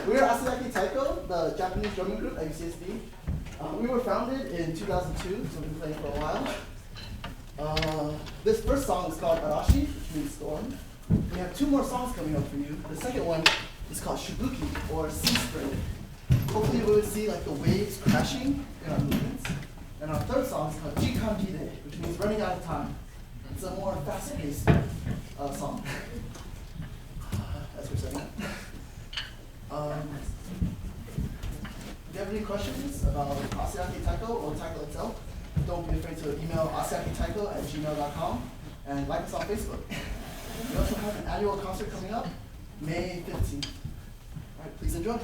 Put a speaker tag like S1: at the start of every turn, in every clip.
S1: We're Asiaki Taiko, the Japanese drumming group at UCSD. We were founded in 2002, so we've been playing for a while. This first song is called Arashi, which means storm. We have 2 more songs coming up for you. The second one is called Shibuki, or sea spray. Hopefully we will see like the waves crashing in our movements. And our third song is called Jikangide, which means running out of time. It's a more fast-paced song. As we're setting up. If you have any questions about Asiaki Taiko or Taiko itself, don't be afraid to email asiakitaiko@gmail.com and like us on Facebook. We also have an annual concert coming up, May 15th. All right, please enjoy.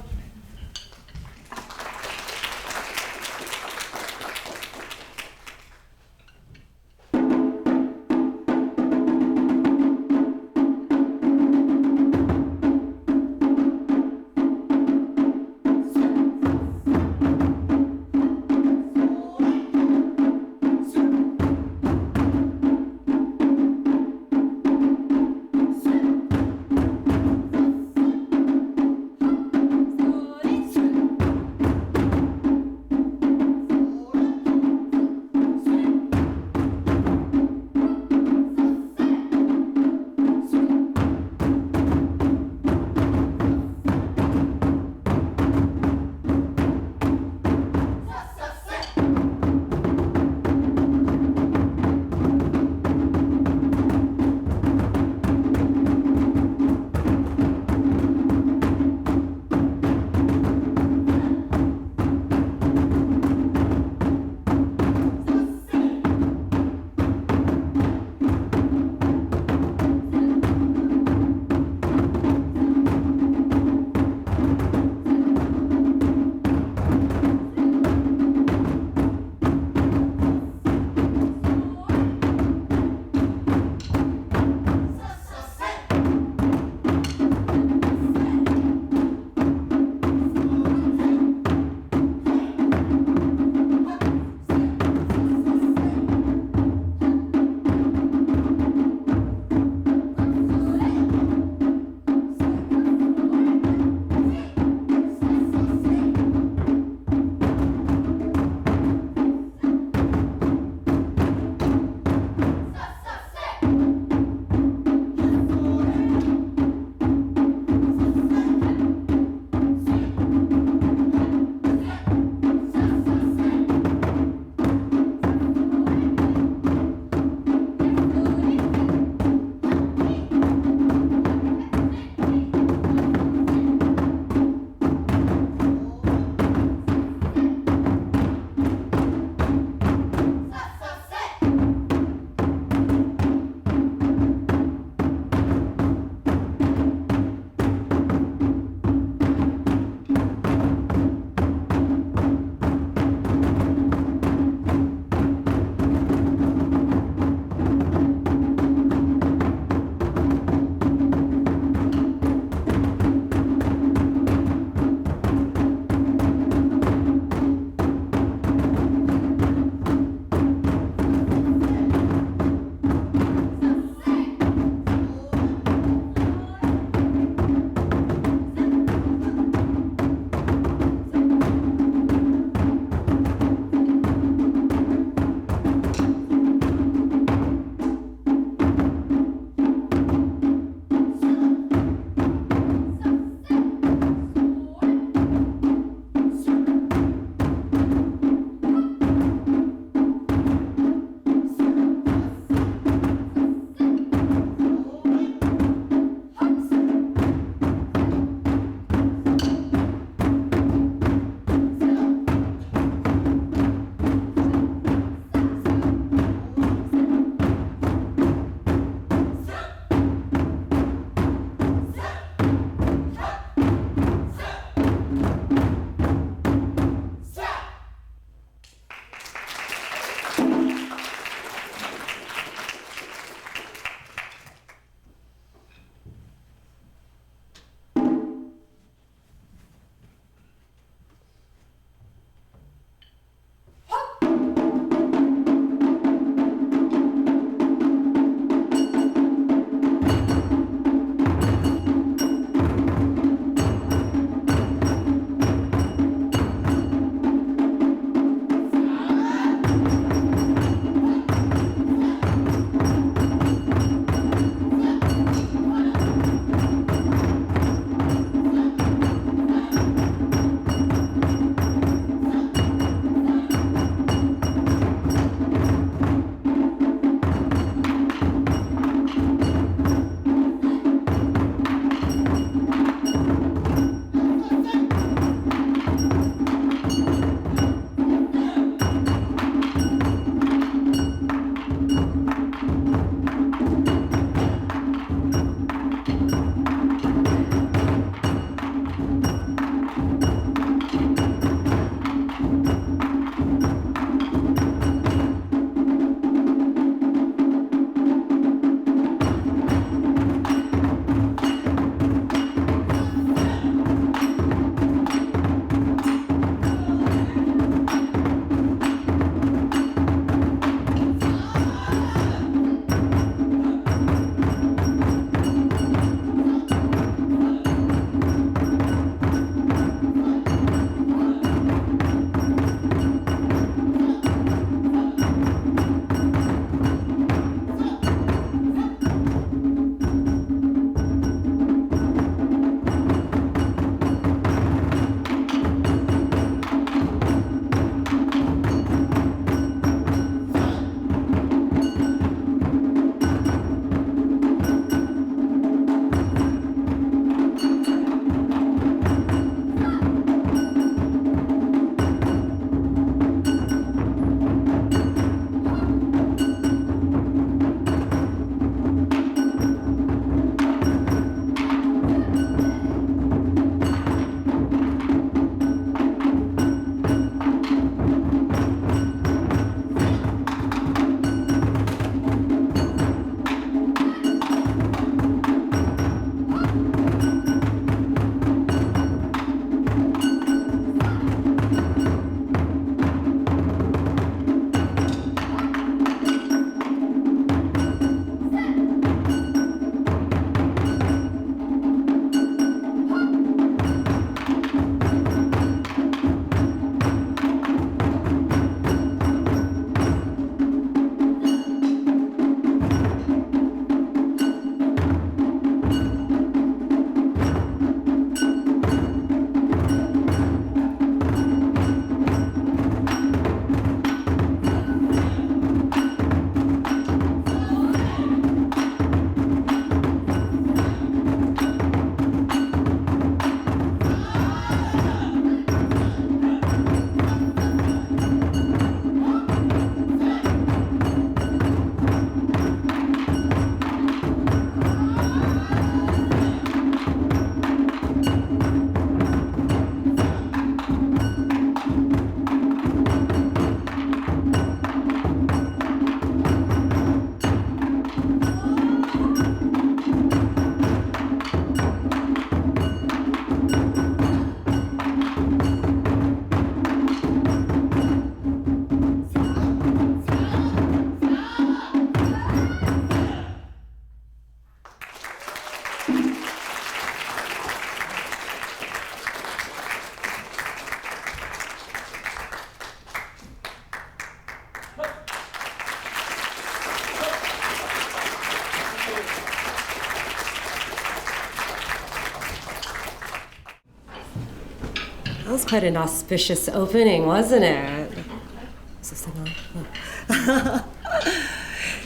S2: That was quite an auspicious opening, wasn't it?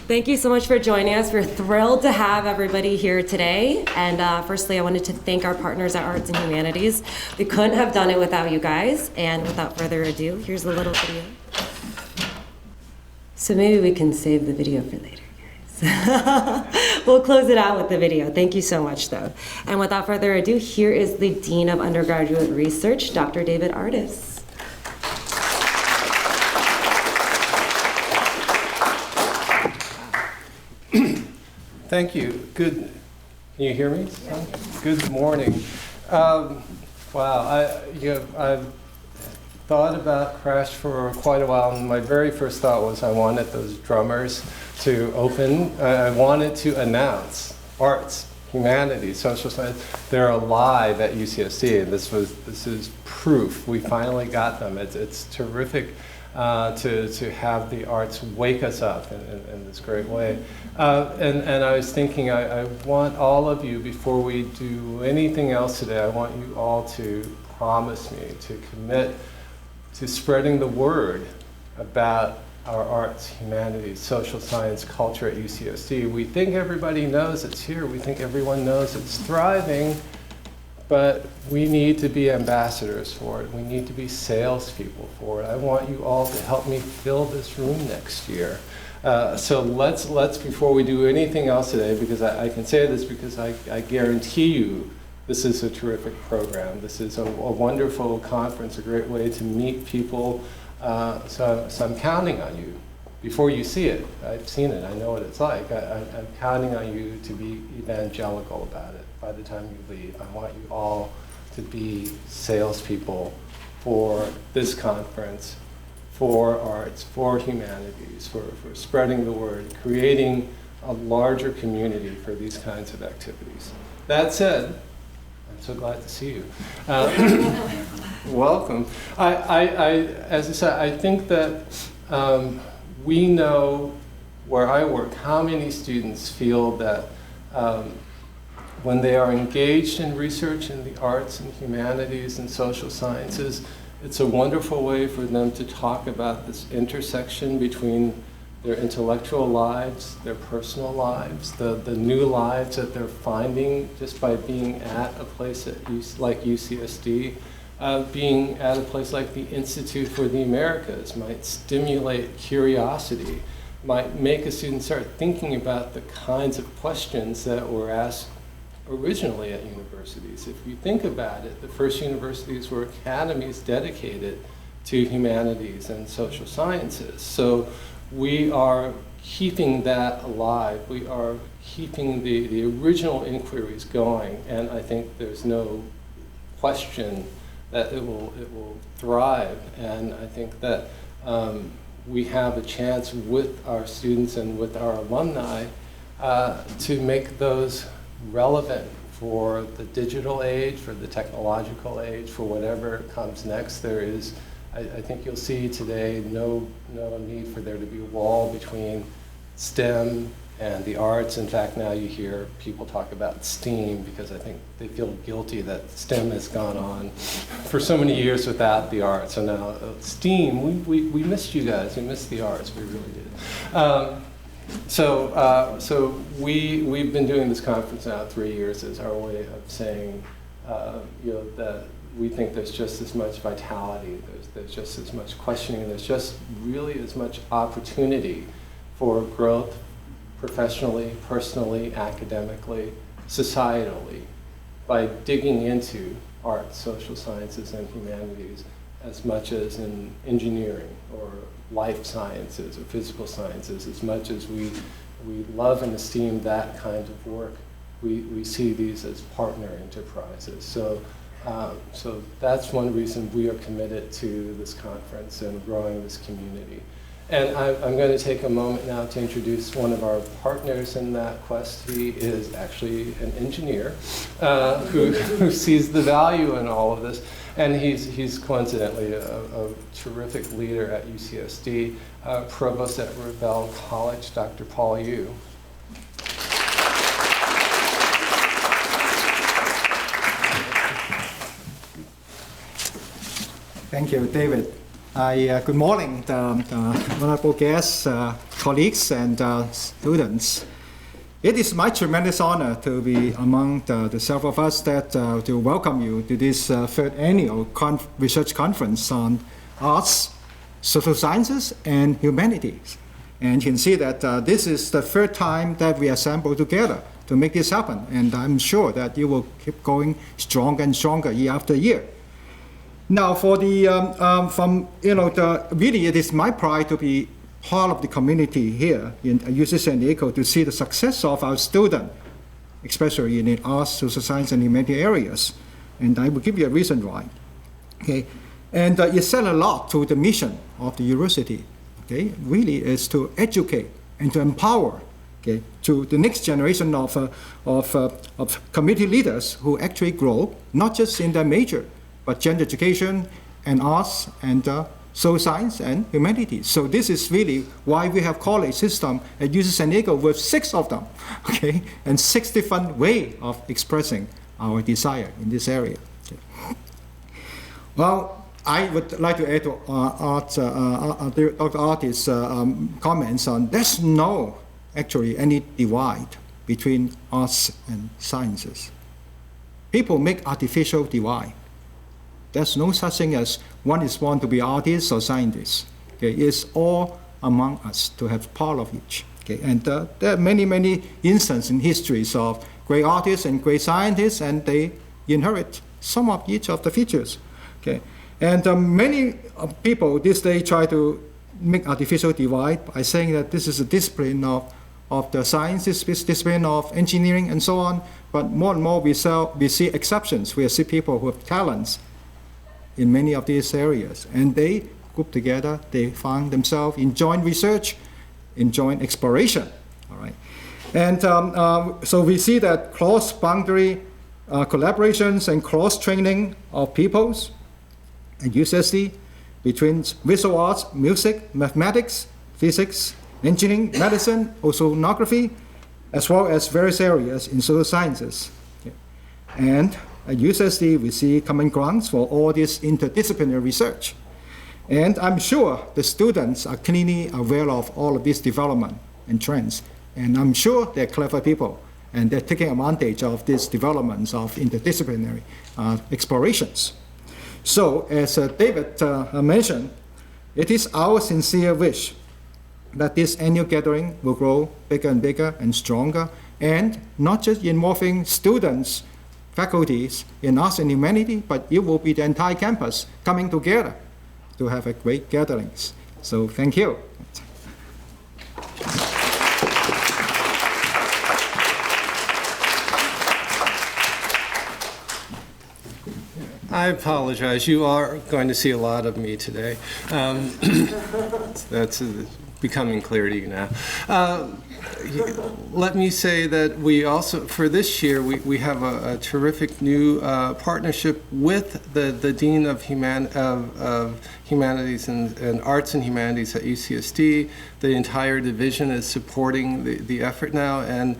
S2: Thank you so much for joining us. We're thrilled to have everybody here today. And firstly, I wanted to thank our partners at Arts and Humanities. We couldn't have done it without you guys. And without further ado, here's a little video. So maybe we can save the video for later, guys. We'll close it out with the video. Thank you so much, though. And without further ado, here is the Dean of Undergraduate Research, Dr. David Artis.
S3: Thank you. Good. Can you hear me? Good morning. Wow, I've thought about CRASSH for quite a while, and my very first thought was I wanted those drummers to open. I wanted to announce arts, humanities, social science. They're alive at UCSD, and this is proof. We finally got them. It's terrific to have the arts wake us up in this great way. And I was thinking, I want all of you, before we do anything else today, I want you all to promise me to commit to spreading the word about our arts, humanities, social science, culture at UCSD. We think everybody knows it's here. We think everyone knows it's thriving. But we need to be ambassadors for it. We need to be salespeople for it. I want you all to help me fill this room next year. So let's before we do anything else today, because I can say this because I guarantee you this is a terrific program. This is a wonderful conference, a great way to meet people. So I'm counting on you. Before you see it, I've seen it, I know what it's like. I'm counting on you to be evangelical about it by the time you leave. I want you all to be salespeople for this conference, for arts, for humanities, for spreading the word, creating a larger community for these kinds of activities. That said, I'm so glad to see you. Welcome. As I said, I think that we know where I work how many students feel that when they are engaged in research in the arts and humanities and social sciences, it's a wonderful way for them to talk about this intersection between their intellectual lives, their personal lives, the new lives that they're finding just by being at a place like UCSD. Being at a place like the Institute for the Americas might stimulate curiosity, might make a student start thinking about the kinds of questions that were asked originally at universities. If you think about it, the first universities were academies dedicated to humanities and social sciences. So we are keeping that alive. We are keeping the original inquiries going, and I think there's no question that it will thrive. And I think that we have a chance with our students and with our alumni to make those relevant for the digital age, for the technological age, for whatever comes next. There is, I think you'll see today, no need for there to be a wall between STEM and the arts. In fact, now you hear people talk about STEAM because I think they feel guilty that STEM has gone on for so many years without the arts. So now STEAM, we missed you guys. We missed the arts. We really did. So we've been doing this conference now 3 years as our way of saying, that we think there's just as much vitality, there's just as much questioning, there's just really as much opportunity for growth professionally, personally, academically, societally, by digging into arts, social sciences, and humanities as much as in engineering or life sciences or physical sciences. As much as we love and esteem that kind of work, we see these as partner enterprises. So that's one reason we are committed to this conference and growing this community. And I'm going to take a moment now to introduce one of our partners in that quest. He is actually an engineer who sees the value in all of this. And he's coincidentally a terrific leader at UCSD, provost at Revelle College, Dr. Paul Yu.
S4: Thank you, David. Good morning, the honorable guests, colleagues, and students. It is my tremendous honor to be among the several of us that to welcome you to this third annual research conference on arts, social sciences, and humanities. And you can see that this is the third time that we assemble together to make this happen. And I'm sure that you will keep going stronger and stronger year after year. Now, for the really, it is my pride to be part of the community here in UC San Diego to see the success of our students, especially in the arts, social science, and humanities areas. And I will give you a reason why. Okay, and it said a lot to the mission of the university. Okay, really is to educate and to empower. Okay, to the next generation of community leaders who actually grow not just in their major, but gender education and arts and social science and humanities. So this is really why we have college system at UC San Diego with 6 of them, okay, and 6 different ways of expressing our desire in this area. Okay. Well, I would like to add to Dr. Art's comments on there's no actually any divide between arts and sciences. People make artificial divide. There's no such thing as one is born to be artist or scientist. Okay, it's all among us to have part of each. Okay, and there are many, many instances in histories of great artists and great scientists, and they inherit some of each of the features. Okay, and many people these days try to make artificial divide by saying that this is a discipline of the sciences, discipline of engineering, and so on. But more and more we see exceptions. We see people who have talents in many of these areas, and they group together, they find themselves in joint research, in joint exploration, all right? And so we see that cross-boundary collaborations and cross-training of peoples at UCSD between visual arts, music, mathematics, physics, engineering, medicine, oceanography, as well as various areas in social sciences. Okay. And at UCSD, we see common grounds for all this interdisciplinary research. And I'm sure the students are keenly aware of all of this development and trends. And I'm sure they're clever people, and they're taking advantage of these developments of interdisciplinary explorations. So, as David mentioned, it is our sincere wish that this annual gathering will grow bigger and bigger and stronger, and not just involving students, faculties in arts and humanities, but it will be the entire campus coming together to have a great gatherings. So thank you.
S3: I apologize. You are going to see a lot of me today. That's becoming clear to you now. Let me say that we also, for this year, we have a terrific new partnership with the Dean of Humanities and Arts and Humanities at UCSD. The entire division is supporting the effort now, and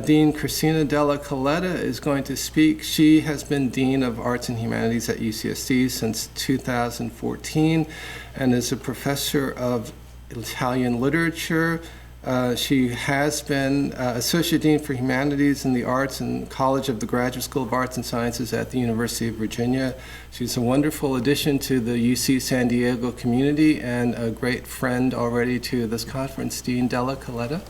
S3: Dean Cristina Della Colletta is going to speak. She has been Dean of Arts and Humanities at UCSD since 2014 and is a professor of Italian literature. She has been Associate Dean for Humanities and the Arts and College of the Graduate School of Arts and Sciences at the University of Virginia. She's a wonderful addition to the UC San Diego community and a great friend already to this conference. Dean Della Colletta.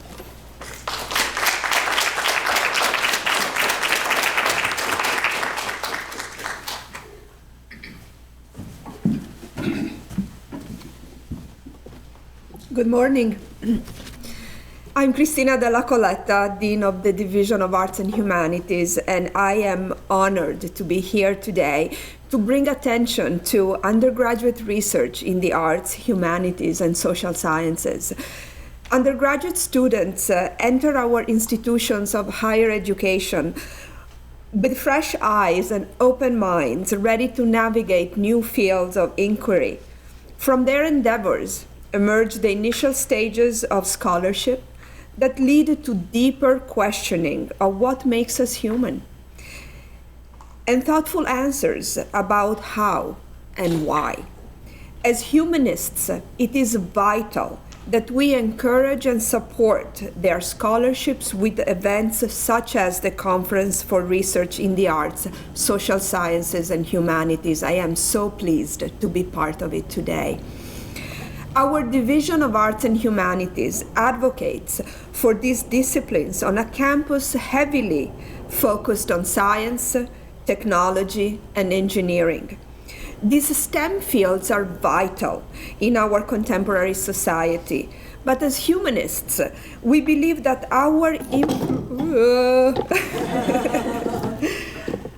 S5: Good morning. I'm Cristina Della Colletta, Dean of the Division of Arts and Humanities, and I am honored to be here today to bring attention to undergraduate research in the arts, humanities, and social sciences. Undergraduate students enter our institutions of higher education with fresh eyes and open minds, ready to navigate new fields of inquiry. From their endeavors emerge the initial stages of scholarship that lead to deeper questioning of what makes us human, and thoughtful answers about how and why. As humanists, it is vital that we encourage and support their scholarships with events such as the Conference for Research in the Arts, Social Sciences and Humanities. I am so pleased to be part of it today. Our Division of Arts and Humanities advocates for these disciplines on a campus heavily focused on science, technology, and engineering. These STEM fields are vital in our contemporary society, but as humanists, we believe that our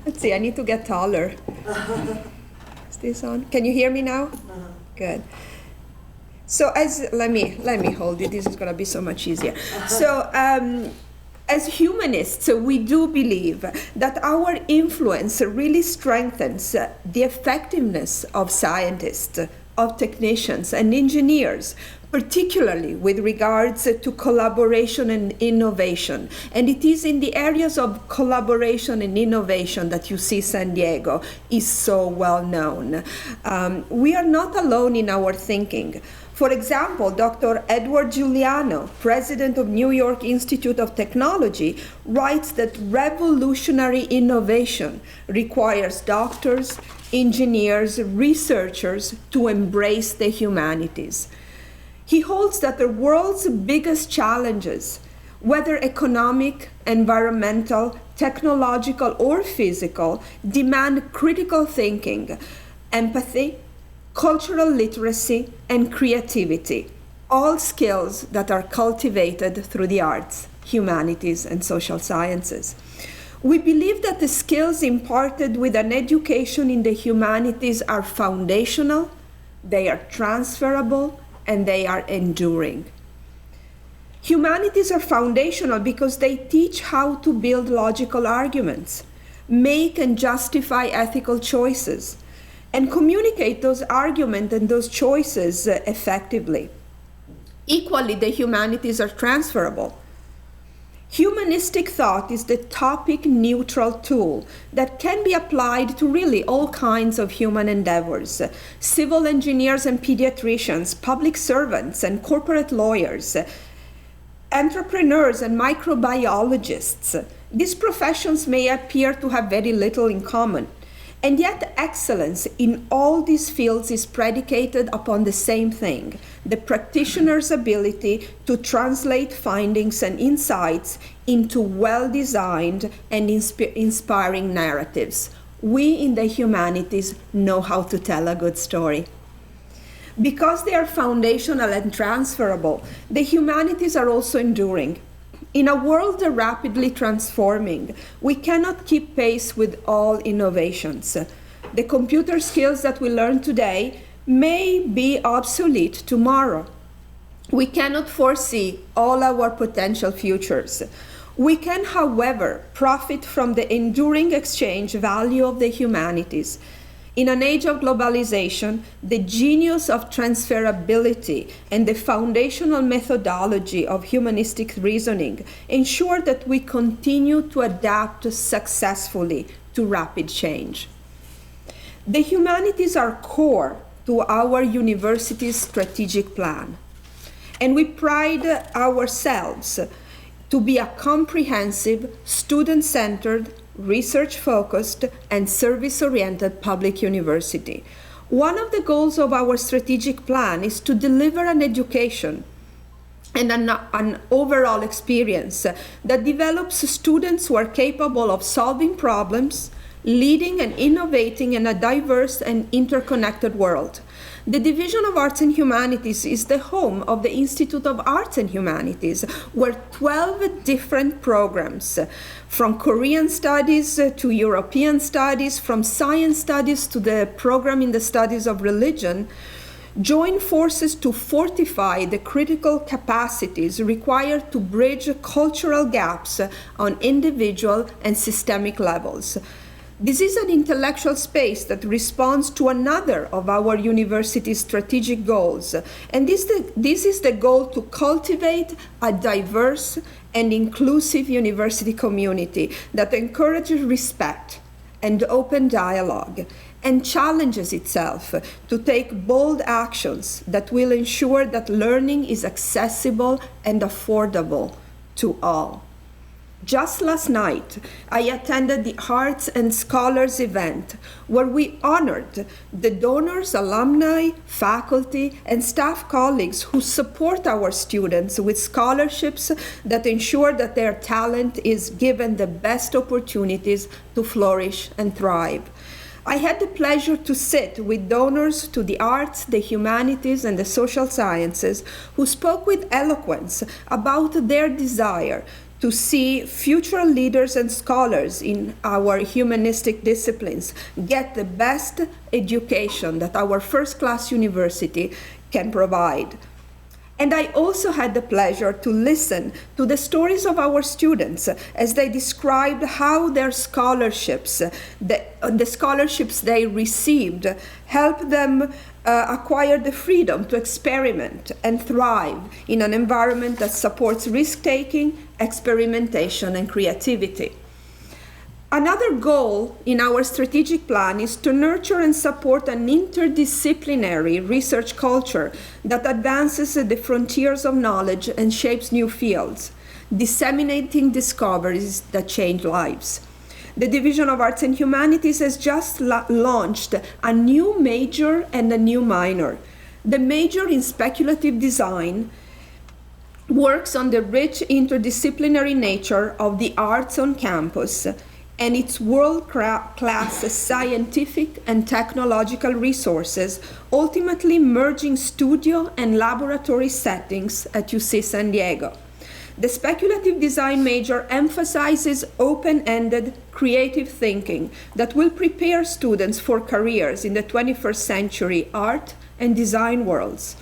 S5: let's see, I need to get taller. Is this on? Can you hear me now? Good. So let me hold it. This is going to be so much easier. So as humanists, we do believe that our influence really strengthens the effectiveness of scientists, of technicians and engineers, particularly with regards to collaboration and innovation. And it is in the areas of collaboration and innovation that UC San Diego is so well known. We are not alone in our thinking. For example, Dr. Edward Giuliano, president of New York Institute of Technology, writes that revolutionary innovation requires doctors, engineers, researchers to embrace the humanities. He holds that the world's biggest challenges, whether economic, environmental, technological, or physical, demand critical thinking, empathy, cultural literacy, and creativity, all skills that are cultivated through the arts, humanities, and social sciences. We believe that the skills imparted with an education in the humanities are foundational, they are transferable, and they are enduring. Humanities are foundational because they teach how to build logical arguments, make and justify ethical choices, and communicate those arguments and those choices effectively. Equally, the humanities are transferable. Humanistic thought is the topic-neutral tool that can be applied to really all kinds of human endeavors. Civil engineers and pediatricians, public servants and corporate lawyers, entrepreneurs and microbiologists. These professions may appear to have very little in common, and yet excellence in all these fields is predicated upon the same thing: the practitioner's ability to translate findings and insights into well-designed and inspiring narratives. We in the humanities know how to tell a good story. Because they are foundational and transferable, the humanities are also enduring. In a world rapidly transforming, we cannot keep pace with all innovations. The computer skills that we learn today may be obsolete tomorrow. We cannot foresee all our potential futures. We can, however, profit from the enduring exchange value of the humanities. In an age of globalization, the genius of transferability and the foundational methodology of humanistic reasoning ensure that we continue to adapt successfully to rapid change. The humanities are core to our university's strategic plan, and we pride ourselves to be a comprehensive, student-centered, research-focused, and service-oriented public university. One of the goals of our strategic plan is to deliver an education and an overall experience that develops students who are capable of solving problems, leading and innovating in a diverse and interconnected world. The Division of Arts and Humanities is the home of the Institute of Arts and Humanities, where 12 different programs, from Korean studies to European studies, from science studies to the program in the studies of religion, join forces to fortify the critical capacities required to bridge cultural gaps on individual and systemic levels. This is an intellectual space that responds to another of our university's strategic goals, and this is the goal to cultivate a diverse and inclusive university community that encourages respect and open dialogue and challenges itself to take bold actions that will ensure that learning is accessible and affordable to all. Just last night, I attended the Arts and Scholars event where we honored the donors, alumni, faculty, and staff colleagues who support our students with scholarships that ensure that their talent is given the best opportunities to flourish and thrive. I had the pleasure to sit with donors to the arts, the humanities, and the social sciences who spoke with eloquence about their desire to see future leaders and scholars in our humanistic disciplines get the best education that our first-class university can provide. And I also had the pleasure to listen to the stories of our students as they described how their scholarships, the scholarships they received, helped them acquire the freedom to experiment and thrive in an environment that supports risk-taking, experimentation, and creativity. Another goal in our strategic plan is to nurture and support an interdisciplinary research culture that advances the frontiers of knowledge and shapes new fields, disseminating discoveries that change lives. The Division of Arts and Humanities has just launched a new major and a new minor. The major in speculative design works on the rich interdisciplinary nature of the arts on campus and its world-class scientific and technological resources, ultimately merging studio and laboratory settings at UC San Diego. The speculative design major emphasizes open-ended creative thinking that will prepare students for careers in the 21st century art and design worlds.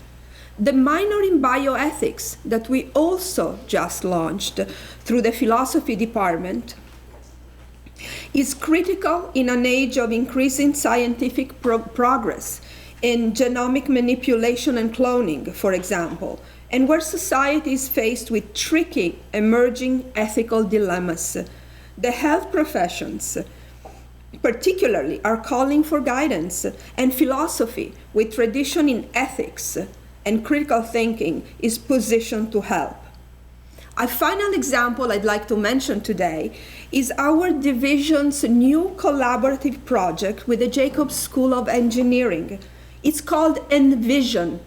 S5: The minor in bioethics that we also just launched through the philosophy department is critical in an age of increasing scientific progress in genomic manipulation and cloning, for example, and where society is faced with tricky emerging ethical dilemmas. The health professions, particularly, are calling for guidance, and philosophy, with tradition in ethics and critical thinking, is positioned to help. A final example I'd like to mention today is our division's new collaborative project with the Jacobs School of Engineering. It's called Envision,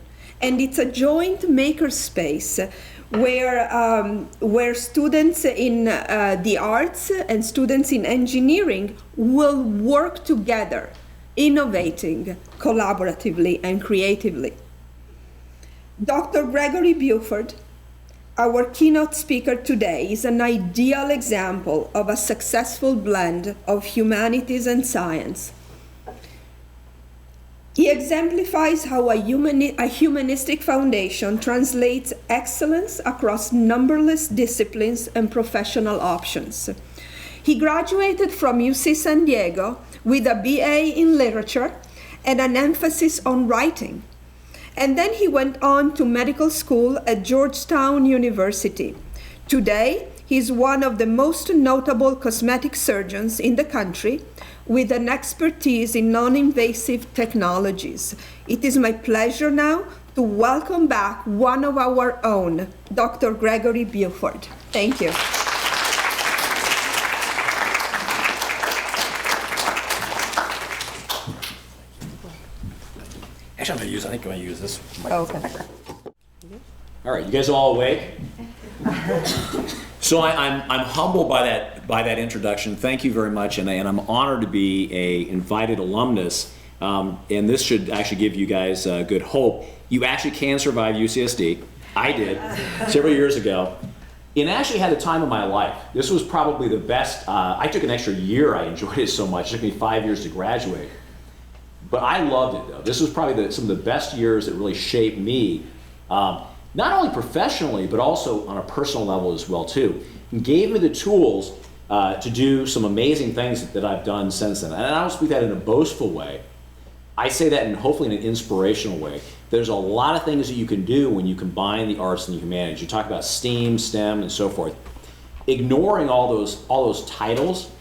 S5: and it's a joint makerspace where students in the arts and students in engineering will work together, innovating collaboratively and creatively. Dr. Gregory Buford, our keynote speaker today, is an ideal example of a successful blend of humanities and science. He exemplifies how a humanistic foundation translates excellence across numberless disciplines and professional options. He graduated from UC San Diego with a BA in literature and an emphasis on writing. And then he went on to medical school at Georgetown University. Today, he's one of the most notable cosmetic surgeons in the country with an expertise in non-invasive technologies. It is my pleasure now to welcome back one of our own, Dr. Gregory Buford. Thank you.
S6: Actually, I think I'm going to use this mic.
S5: Oh, okay.
S6: All right, you guys all awake? So I'm humbled by that introduction. Thank you very much, and I'm honored to be a invited alumnus. And this should actually give you guys good hope. You actually can survive UCSD. I did several years ago, and actually had the time of my life. This was probably the best. I took an extra year. I enjoyed it so much. It took me 5 years to graduate. But I loved it, though. This was probably some of the best years that really shaped me, not only professionally, but also on a personal level as well, too. And gave me the tools to do some amazing things that I've done since then. And I don't speak that in a boastful way. I say that in hopefully in an inspirational way. There's a lot of things that you can do when you combine the arts and the humanities. You talk about STEAM, STEM, and so forth. Ignoring all those titles,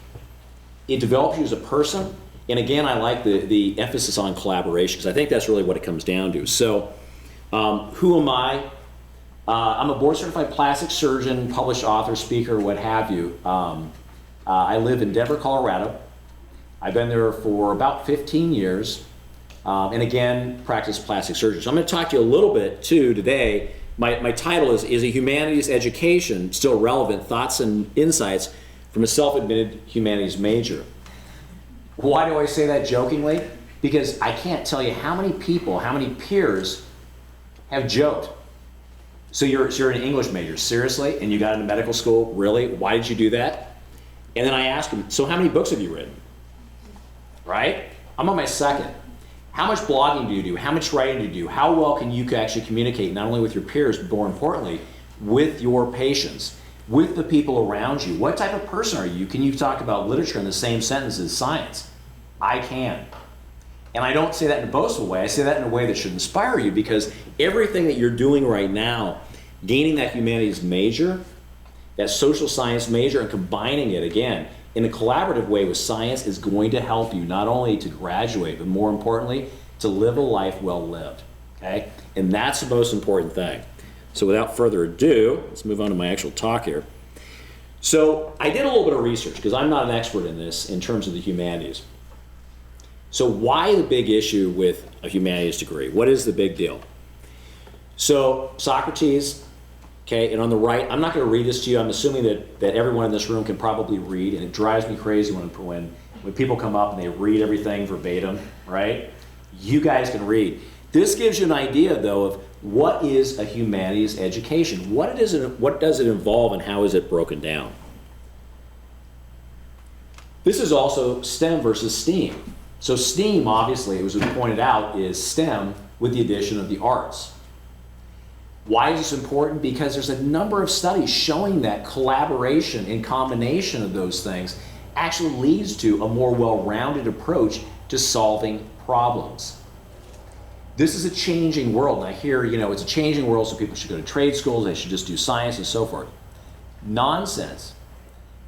S6: it develops you as a person, And again, I like the emphasis on collaboration, because I think that's really what it comes down to. So, who am I? I'm a board-certified plastic surgeon, published author, speaker, what have you. I live in Denver, Colorado. I've been there for about 15 years. And again, practice plastic surgery. So I'm going to talk to you a little bit, too, today. My title is a humanities education still relevant? Thoughts and insights from a self-admitted humanities major. Why do I say that jokingly? Because I can't tell you how many people, how many peers have joked. So you're an English major, seriously? And you got into medical school, really? Why did you do that? And then I asked them, so how many books have you written? Right? I'm on my second. How much blogging do you do? How much writing do you do? How well can you actually communicate, not only with your peers, but more importantly, with your patients, with the people around you? What type of person are you? Can you talk about literature in the same sentence as science? I can. And I don't say that in a boastful way. I say that in a way that should inspire you, because everything that you're doing right now, gaining that humanities major, that social science major, and combining it again in a collaborative way with science is going to help you not only to graduate, but more importantly, to live a life well lived, okay? And that's the most important thing. So without further ado, let's move on to my actual talk here. So I did a little bit of research, because I'm not an expert in this in terms of the humanities. So why the big issue with a humanities degree? What is the big deal? So Socrates, okay, and on the right, I'm not going to read this to you. I'm assuming that everyone in this room can probably read, and it drives me crazy when people come up and they read everything verbatim, right? You guys can read. This gives you an idea, though, of what is a humanities education. What does it involve, and how is it broken down? This is also STEM versus STEAM. So STEAM, obviously, as was pointed out, is STEM with the addition of the arts. Why is this important? Because there's a number of studies showing that collaboration and combination of those things actually leads to a more well-rounded approach to solving problems. This is a changing world, and I hear, it's a changing world, so people should go to trade schools, they should just do science and so forth. Nonsense.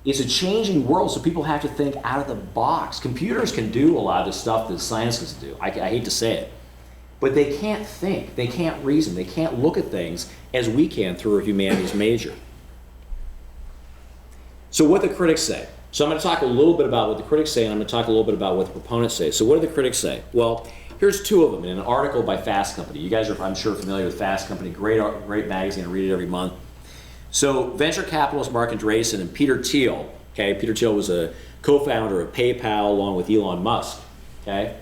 S6: It's a changing world, so people have to think out of the box. Computers can do a lot of the stuff that science can do. I hate to say it. But they can't think, they can't reason, they can't look at things as we can through a humanities major. So what the critics say. So I'm going to talk a little bit about what the critics say, and I'm going to talk a little bit about what the proponents say. So what do the critics say? Well, here's two of them in an article by Fast Company. You guys are, I'm sure, familiar with Fast Company. Great magazine. I read it every month. So venture capitalist Mark Andreessen and Peter Thiel, okay? Peter Thiel was a co-founder of PayPal along with Elon Musk, okay?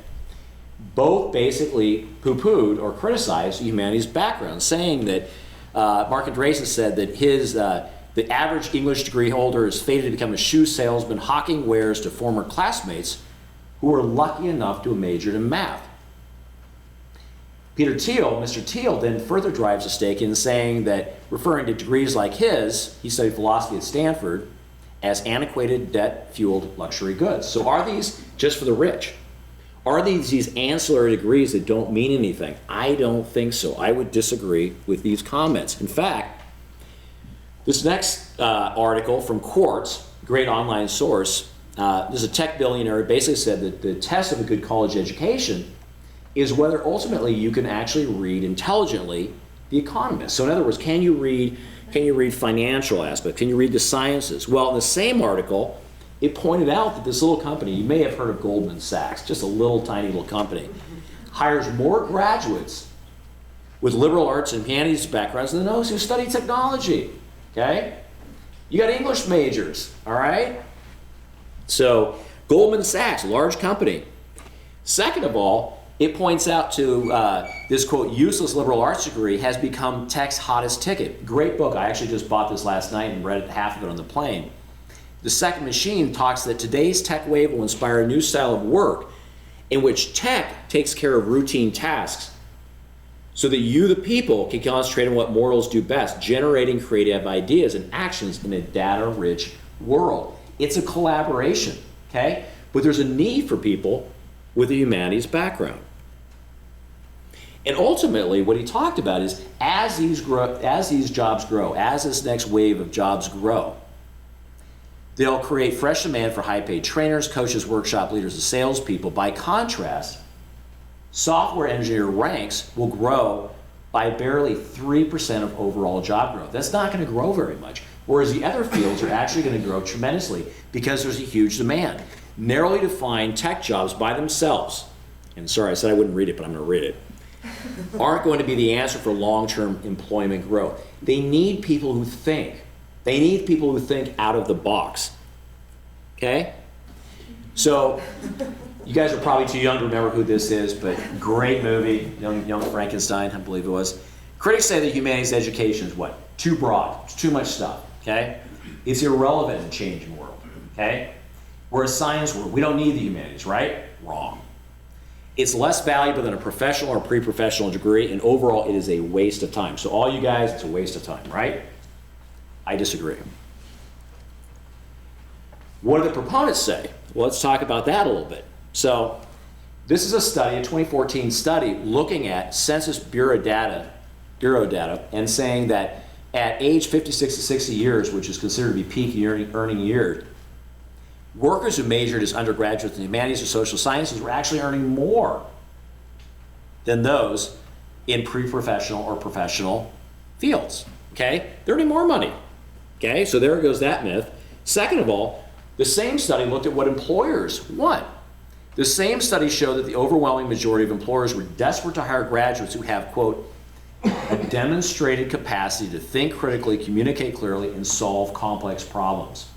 S6: Both basically poo-pooed or criticized the humanities background, saying that Mark Andreessen said that the average English degree holder is fated to become a shoe salesman hawking wares to former classmates who were lucky enough to have majored in math. Mr. Thiel, then further drives a stake in saying that, referring to degrees like his, he studied philosophy at Stanford, as antiquated, debt-fueled luxury goods. So are these just for the rich? Are these ancillary degrees that don't mean anything? I don't think so. I would disagree with these comments. In fact, this next article from Quartz, great online source, there's a tech billionaire who basically said that the test of a good college education is whether ultimately you can actually read intelligently The Economist. So in other words, can you read financial aspects? Can you read the sciences? Well, in the same article, it pointed out that this little company, you may have heard of Goldman Sachs, just a little tiny little company, hires more graduates with liberal arts and humanities backgrounds than those who study technology, okay? You got English majors, all right? So Goldman Sachs, large company. Second of all, it points out to this, quote, useless liberal arts degree has become tech's hottest ticket. Great book. I actually just bought this last night and read half of it on the plane. The Second Machine talks that today's tech wave will inspire a new style of work in which tech takes care of routine tasks so that you, the people, can concentrate on what mortals do best, generating creative ideas and actions in a data-rich world. It's a collaboration, okay? But there's a need for people with a humanities background. And ultimately, what he talked about is as these jobs grow, as this next wave of jobs grow, They'll create fresh demand for high-paid trainers, coaches, workshop leaders, and salespeople. By contrast, software engineer ranks will grow by barely 3% of overall job growth. That's not going to grow very much. Whereas the other fields are actually going to grow tremendously because there's a huge demand. Narrowly defined tech jobs by themselves, and sorry, I said I wouldn't read it, but I'm going to read it, aren't going to be the answer for long-term employment growth. They need people who think. They need people who think out of the box. Okay? So, you guys are probably too young to remember who this is, but great movie, Young Frankenstein, I believe it was. Critics say that humanities education is what? Too broad. It's too much stuff. Okay? It's irrelevant in a changing world. Okay? We're a science world. We don't need the humanities, right? Wrong. It's less valuable than a professional or pre-professional degree, and overall it is a waste of time. So all you guys, it's a waste of time, right? I disagree. What do the proponents say? Well, let's talk about that a little bit. So this is a study, a 2014 study, looking at Census Bureau data, and saying that at age 56 to 60 years, which is considered to be peak earning year, workers who majored as undergraduates in humanities or social sciences were actually earning more than those in pre-professional or professional fields. Okay? They're earning more money. Okay? So there goes that myth. Second of all, the same study looked at what employers want. The same study showed that the overwhelming majority of employers were desperate to hire graduates who have, quote, a demonstrated capacity to think critically, communicate clearly, and solve complex problems.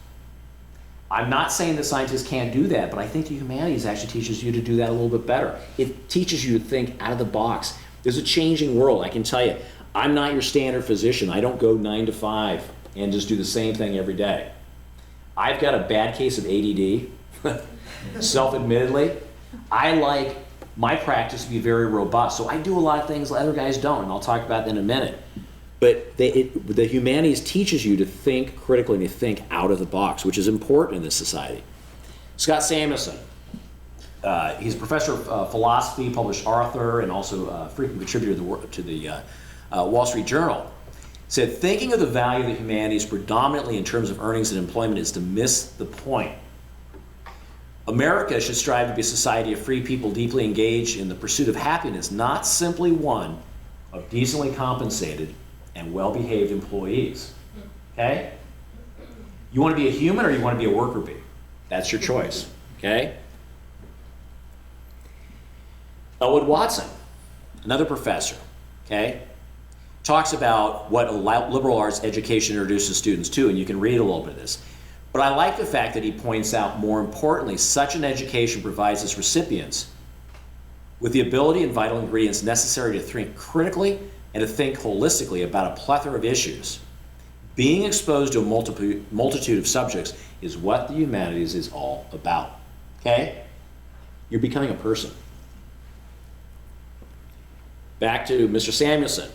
S6: I'm not saying that scientists can't do that, but I think the humanities actually teaches you to do that a little bit better. It teaches you to think out of the box. There's a changing world, I can tell you. I'm not your standard physician. I don't go 9 to 5 and just do the same thing every day. I've got a bad case of ADD, self-admittedly. I like my practice to be very robust, so I do a lot of things other guys don't, and I'll talk about that in a minute. But the humanities teaches you to think critically and to think out of the box, which is important in this society. Scott Samuelson, he's a professor of philosophy, published author, and also a frequent contributor to the Wall Street Journal, said thinking of the value of the humanities predominantly in terms of earnings and employment is to miss the point. America should strive to be a society of free people deeply engaged in the pursuit of happiness, not simply one of decently compensated and well-behaved employees. Okay? You want to be a human or you want to be a worker bee? That's your choice. Okay? Elwood Watson, another professor, okay, talks about what a liberal arts education introduces students to, and you can read a little bit of this. But I like the fact that he points out, more importantly, such an education provides its recipients with the ability and vital ingredients necessary to think critically and to think holistically about a plethora of issues. Being exposed to a multitude of subjects is what the humanities is all about. Okay? You're becoming a person. Back to Mr. Samuelson.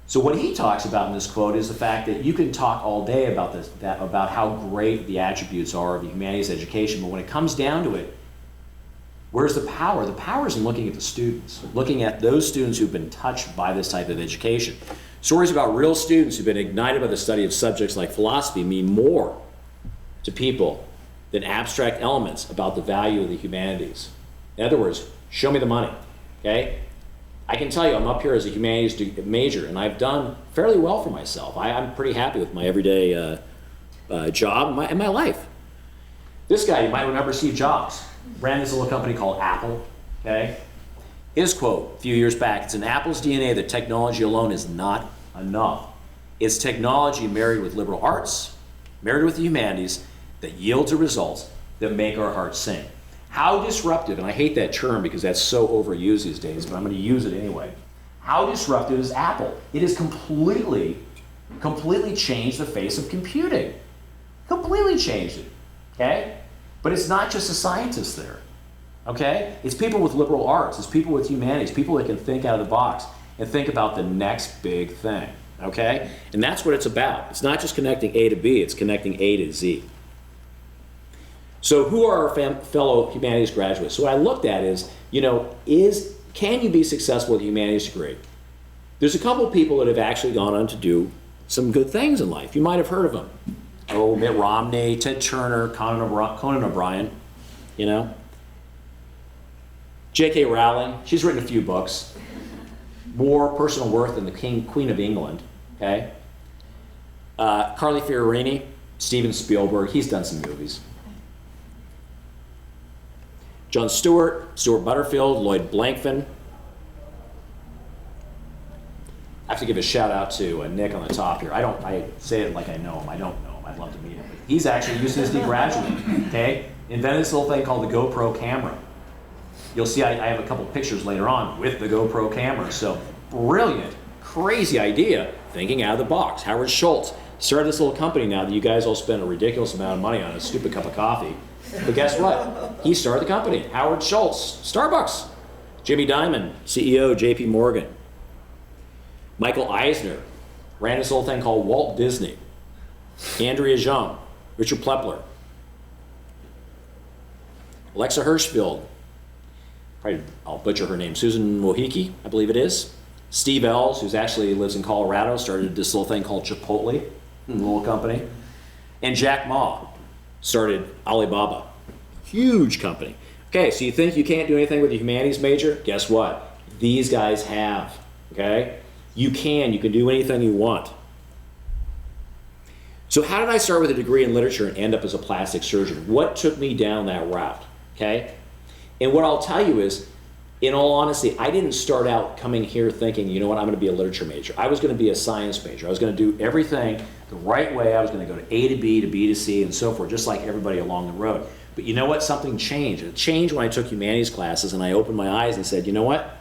S6: So what he talks about in this quote is the fact that you can talk all day about this, about how great the attributes are of the humanities education, but when it comes down to it, where's the power? The power is in looking at the students, looking at those students who've been touched by this type of education. Stories about real students who've been ignited by the study of subjects like philosophy mean more to people than abstract elements about the value of the humanities. In other words, show me the money, okay? I can tell you I'm up here as a humanities major, and I've done fairly well for myself. I'm pretty happy with my everyday job and my life. This guy, you might remember Steve Jobs, ran this little company called Apple, okay? His quote a few years back, it's in Apple's DNA that technology alone is not enough. It's technology married with liberal arts, married with the humanities, that yields the results that make our hearts sing. How disruptive, and I hate that term because that's so overused these days, but I'm going to use it anyway. How disruptive is Apple? It has completely changed the face of computing. Completely changed it, okay? But it's not just the scientists there, okay? It's people with liberal arts, it's people with humanities, people that can think out of the box and think about the next big thing, okay? And that's what it's about. It's not just connecting A to B, it's connecting A to Z. So who are our fellow humanities graduates? So what I looked at is, can you be successful with a humanities degree? There's a couple of people that have actually gone on to do some good things in life. You might have heard of them. Oh, Mitt Romney, Ted Turner, Conan O'Brien, you know. J.K. Rowling, she's written a few books. More personal worth than the Queen of England, okay? Carly Fiorina, Steven Spielberg, he's done some movies. Jon Stewart, Stuart Butterfield, Lloyd Blankfein. I have to give a shout out to Nick on the top here. I say it like I know him. I don't know him. I'd love to meet him. But he's actually a UCSD graduate, okay? Invented this little thing called the GoPro camera. You'll see I have a couple pictures later on with the GoPro camera. So brilliant, crazy idea, thinking out of the box. Howard Schultz started this little company now that you guys all spend a ridiculous amount of money on a stupid cup of coffee. But guess what? He started the company. Howard Schultz, Starbucks. Jimmy Dimon, CEO, JP Morgan. Michael Eisner ran this little thing called Walt Disney. Andrea Jung, Richard Plepler. Alexa Hirschfield, probably I'll butcher her name, Susan Wojcicki, I believe it is. Steve Ells, who actually lives in Colorado, started this little thing called Chipotle, a little company. And Jack Ma started Alibaba, huge company. Okay, so you think you can't do anything with a humanities major? Guess what? These guys have, okay? You can do anything you want. So how did I start with a degree in literature and end up as a plastic surgeon? What took me down that route, okay? And what I'll tell you is, in all honesty, I didn't start out coming here thinking, you know what, I'm gonna be a literature major. I was gonna be a science major. I was gonna do everything the right way. I was gonna go to A to B to C and so forth, just like everybody along the road. But you know what, something changed. It changed when I took humanities classes and I opened my eyes and said, you know what,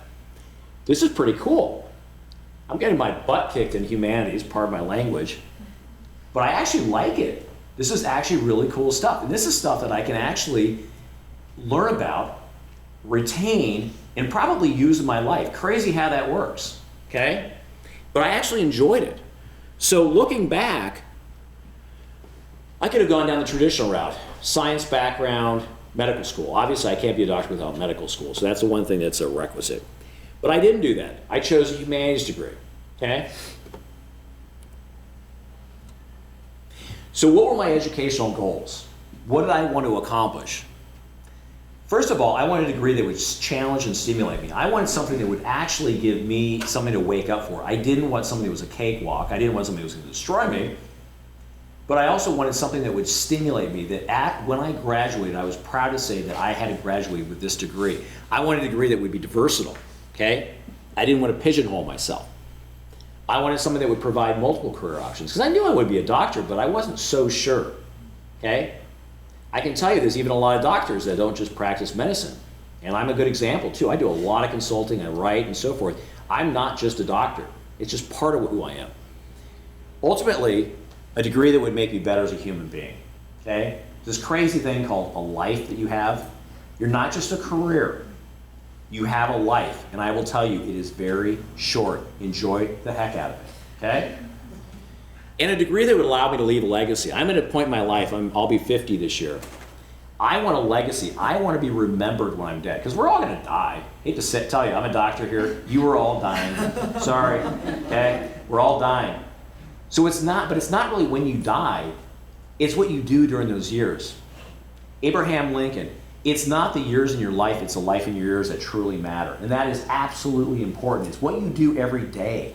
S6: this is pretty cool. I'm getting my butt kicked in humanities, pardon my language, but I actually like it. This is actually really cool stuff. And this is stuff that I can actually learn about, retain, and probably use in my life. Crazy how that works, okay? But I actually enjoyed it. So looking back, I could have gone down the traditional route. Science background, medical school. Obviously I can't be a doctor without medical school, so that's the one thing that's a requisite. But I didn't do that. I chose a humanities degree, okay? So what were my educational goals? What did I want to accomplish? First of all, I wanted a degree that would challenge and stimulate me. I wanted something that would actually give me something to wake up for. I didn't want something that was a cakewalk. I didn't want something that was going to destroy me. But I also wanted something that would stimulate me, that when I graduated, I was proud to say that I had graduated with this degree. I wanted a degree that would be versatile, okay? I didn't want to pigeonhole myself. I wanted something that would provide multiple career options, because I knew I would be a doctor, but I wasn't so sure, okay? I can tell you there's even a lot of doctors that don't just practice medicine. And I'm a good example too. I do a lot of consulting, I write and so forth. I'm not just a doctor. It's just part of who I am. Ultimately, a degree that would make me better as a human being, okay? This crazy thing called a life that you have, you're not just a career. You have a life, and I will tell you, it is very short. Enjoy the heck out of it, okay? And a degree that would allow me to leave a legacy. I'm at a point in my life, I'll be 50 this year. I want a legacy. I want to be remembered when I'm dead, because we're all going to die. I hate to tell you, I'm a doctor here. You are all dying. Sorry, okay? We're all dying. So it's not really when you die, it's what you do during those years. Abraham Lincoln, it's not the years in your life, it's the life in your years that truly matter. And that is absolutely important. It's what you do every day,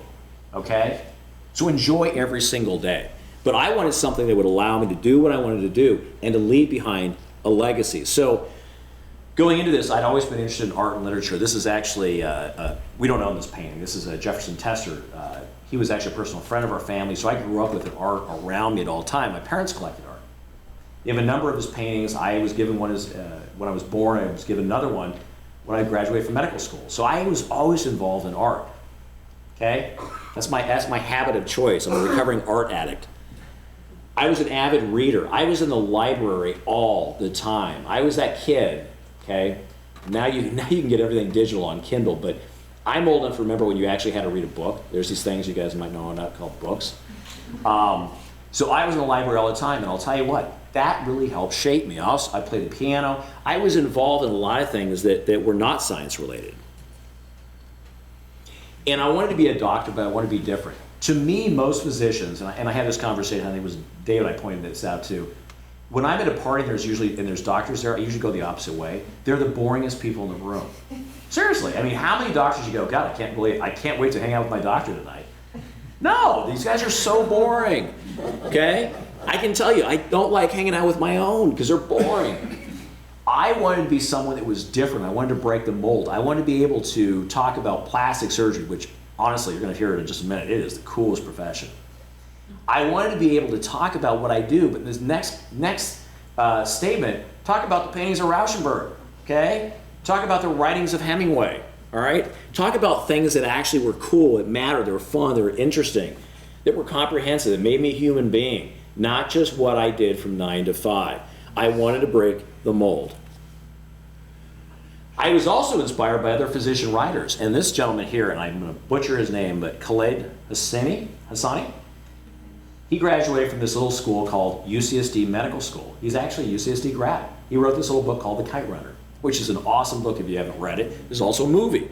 S6: okay? So enjoy every single day. But I wanted something that would allow me to do what I wanted to do and to leave behind a legacy. So going into this, I'd always been interested in art and literature. This is actually, we don't own this painting. This is a Jefferson Tester. He was actually a personal friend of our family, so I grew up with an art around me at all time. My parents collected art. We have a number of his paintings. I was given one when I was born. I was given another one when I graduated from medical school. So I was always involved in art, okay? That's my habit of choice. I'm a recovering art addict. I was an avid reader. I was in the library all the time. I was that kid, okay? Now you can get everything digital on Kindle, but I'm old enough to remember when you actually had to read a book. There's these things you guys might know about called books. So I was in the library all the time, and I'll tell you what, that really helped shape me. I played the piano. I was involved in a lot of things that were not science related. And I wanted to be a doctor, but I wanted to be different. To me, most physicians, and I had this conversation, I think it was David I pointed this out to, when I'm at a party and there's doctors there, I usually go the opposite way. They're the boringest people in the room. Seriously, I mean, how many doctors you go, God, I can't wait to hang out with my doctor tonight. No, these guys are so boring, okay? I can tell you, I don't like hanging out with my own because they're boring. I wanted to be someone that was different. I wanted to break the mold. I wanted to be able to talk about plastic surgery, which honestly, you're going to hear it in just a minute. It is the coolest profession. I wanted to be able to talk about what I do, but this next statement, talk about the paintings of Rauschenberg, okay? Talk about the writings of Hemingway, all right? Talk about things that actually were cool, that mattered, that were fun, that were interesting, that were comprehensive, that made me a human being, not just what I did from 9 to 5. I wanted to break the mold. I was also inspired by other physician writers, and this gentleman here, and I'm going to butcher his name, but Khaled Hassani, he graduated from this little school called UCSD Medical School. He's actually a UCSD grad. He wrote this little book called The Kite Runner, which is an awesome book if you haven't read it. There's also a movie.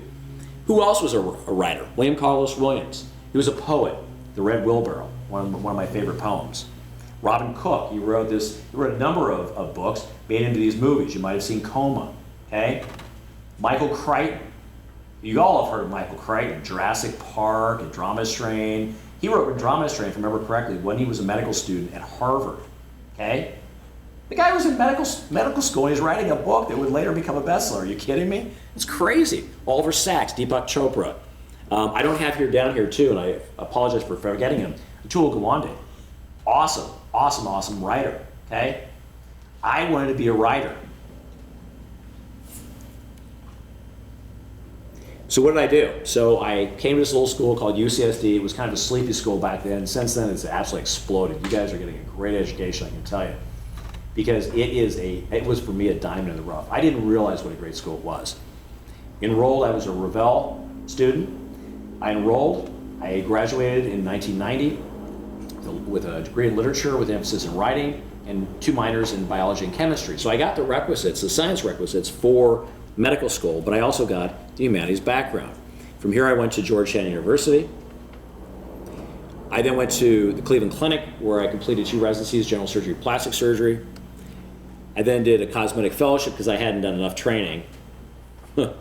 S6: Who else was a writer? William Carlos Williams. He was a poet, The Red Wheelbarrow, one of my favorite poems. Robin Cook, he wrote a number of books made into these movies. You might have seen Coma, okay? Michael Crichton. You all have heard of Michael Crichton, Jurassic Park, and Drama Strain. He wrote Drama Strain, if I remember correctly, when he was a medical student at Harvard, okay? The guy was in medical school and he's writing a book that would later become a bestseller. Are you kidding me? It's crazy. Oliver Sacks, Deepak Chopra. I don't have down here too, and I apologize for forgetting him, Atul Gawande. Awesome writer, okay? I wanted to be a writer. So what did I do? So I came to this little school called UCSD. It was kind of a sleepy school back then. Since then, it's absolutely exploded. You guys are getting a great education, I can tell you. Because it was for me a diamond in the rough. I didn't realize what a great school it was. Enrolled, I was a Revell student. I graduated in 1990 with a degree in literature with an emphasis in writing and 2 minors in biology and chemistry. So I got the science requisites for medical school, but I also got the humanities background. From here I went to Georgetown University. I then went to the Cleveland Clinic where I completed 2 residencies, general surgery, plastic surgery. I then did a cosmetic fellowship because I hadn't done enough training. And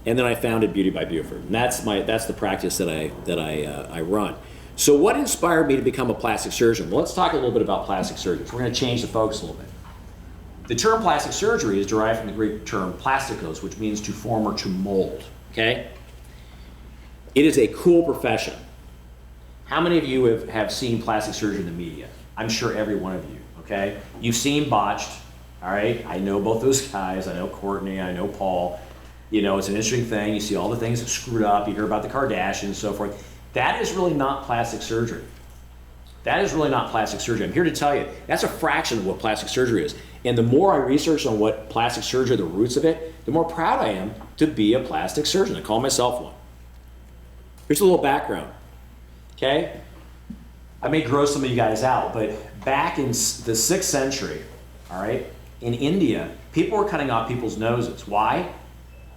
S6: then I founded Beauty by Buford. And that's the practice that I run. So what inspired me to become a plastic surgeon? Well, let's talk a little bit about plastic surgeons. We're going to change the focus a little bit. The term plastic surgery is derived from the Greek term plastikos, which means to form or to mold, okay? It is a cool profession. How many of you have seen plastic surgery in the media? I'm sure every one of you, okay? You've seen Botched, all right? I know both those guys. I know Courtney, I know Paul. You know, it's an interesting thing. You see all the things that screwed up. You hear about the Kardashians and so forth. That is really not plastic surgery. That is really not plastic surgery. I'm here to tell you, that's a fraction of what plastic surgery is. And the more I research on what plastic surgery, the roots of it, the more proud I am to be a plastic surgeon. I call myself one. Here's a little background, okay? I may gross some of you guys out, but back in the 6th century, all right, in India, people were cutting off people's noses. Why?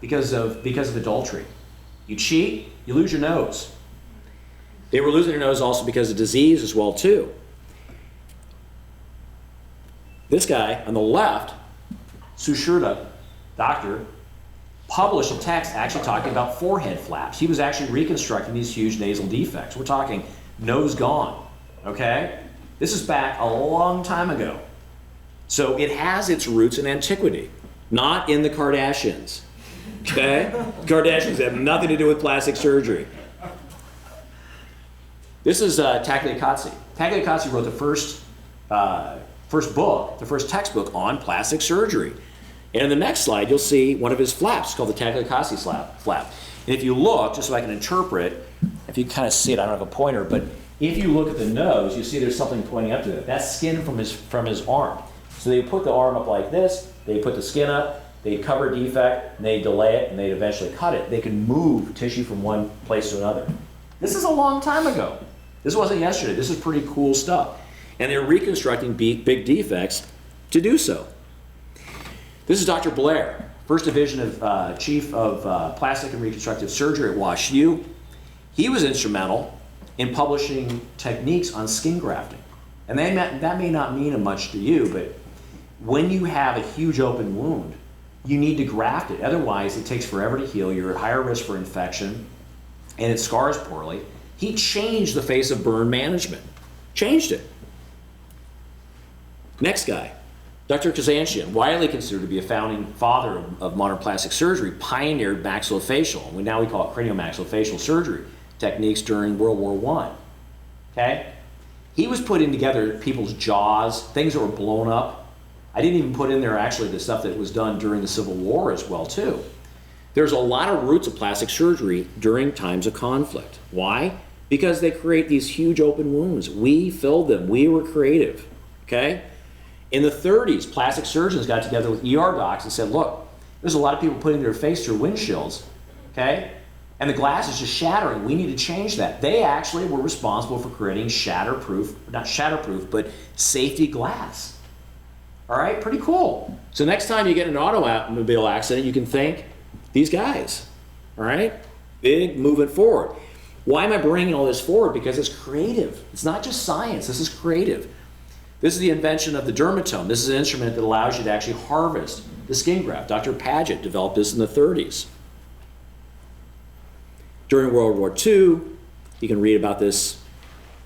S6: Because of adultery. You cheat, you lose your nose. They were losing their nose also because of disease as well too. This guy on the left, Sushruta, doctor, published a text actually talking about forehead flaps. He was actually reconstructing these huge nasal defects. We're talking nose gone, okay? This is back a long time ago. So it has its roots in antiquity, not in the Kardashians, okay? Kardashians have nothing to do with plastic surgery. This is Tagliacozzi. Tagliacozzi wrote the first textbook on plastic surgery. And in the next slide, you'll see one of his flaps. It's called the Tagliacozzi flap. And if you look, just so I can interpret, if you kind of see it, I don't have a pointer, but if you look at the nose, you see there's something pointing up to it. That's skin from his arm. So they put the arm up like this, they put the skin up, they cover a defect, and they delay it, and they eventually cut it. They can move tissue from one place to another. This is a long time ago. This wasn't yesterday. This is pretty cool stuff. And they're reconstructing big defects to do so. This is Dr. Blair, First Division of Chief of Plastic and Reconstructive Surgery at WashU. He was instrumental in publishing techniques on skin grafting. And that may not mean much to you, but when you have a huge open wound, you need to graft it. Otherwise, it takes forever to heal. You're at higher risk for infection, and it scars poorly. He changed the face of burn management. Changed it. Next guy, Dr. Kazanjian, widely considered to be a founding father of modern plastic surgery, pioneered maxillofacial. Now we call it craniomaxillofacial surgery techniques during World War I. Okay? He was putting together people's jaws, things that were blown up. I didn't even put in there actually the stuff that was done during the Civil War as well too. There's a lot of roots of plastic surgery during times of conflict. Why? Because they create these huge open wounds. We filled them. We were creative. Okay? In the 30s, plastic surgeons got together with ER docs and said, look, there's a lot of people putting their face through windshields, okay? And the glass is just shattering. We need to change that. They actually were responsible for creating shatterproof, not shatterproof, but safety glass. All right, pretty cool. So next time you get in an automobile accident, you can thank these guys, all right? Big movement forward. Why am I bringing all this forward? Because it's creative. It's not just science, this is creative. This is the invention of the dermatome. This is an instrument that allows you to actually harvest the skin graft. Dr. Paget developed this in the 30s. During World War II, you can read about this.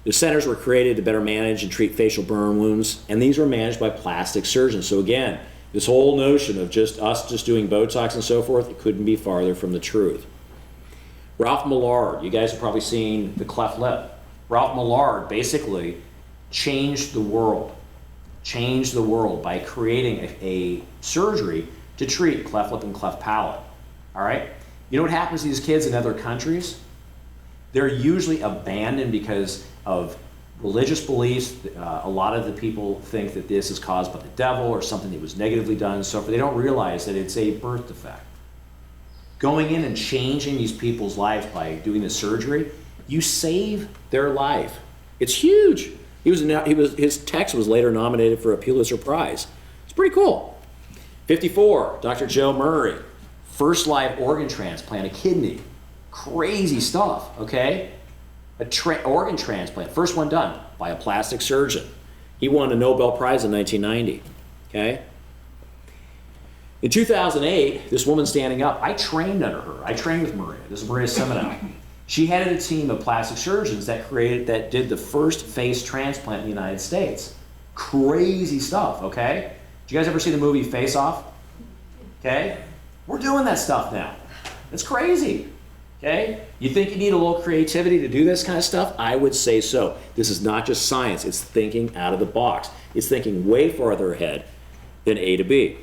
S6: The centers were created to better manage and treat facial burn wounds, and these were managed by plastic surgeons. So again, this whole notion of just us just doing Botox and so forth, it couldn't be farther from the truth. Ralph Millard, you guys have probably seen the cleft lip. Ralph Millard basically changed the world by creating a surgery to treat cleft lip and cleft palate. All right? You know what happens to these kids in other countries? They're usually abandoned because of religious beliefs. A lot of the people think that this is caused by the devil or something that was negatively done and so forth. They don't realize that it's a birth defect. Going in and changing these people's lives by doing the surgery, you save their life. It's huge. His text was later nominated for a Pulitzer Prize. It's pretty cool. 54, Dr. Joe Murray, first live organ transplant, a kidney. Crazy stuff, okay? Organ transplant, first one done by a plastic surgeon. He won a Nobel Prize in 1990, okay? In 2008, this woman standing up, I trained under her. I trained with Maria. This is Maria Semenau. She headed a team of plastic surgeons that did the first face transplant in the United States. Crazy stuff, okay? Did you guys ever see the movie Face Off? Okay? We're doing that stuff now. It's crazy, okay? You think you need a little creativity to do this kind of stuff? I would say so. This is not just science, it's thinking out of the box. It's thinking way farther ahead than A to B.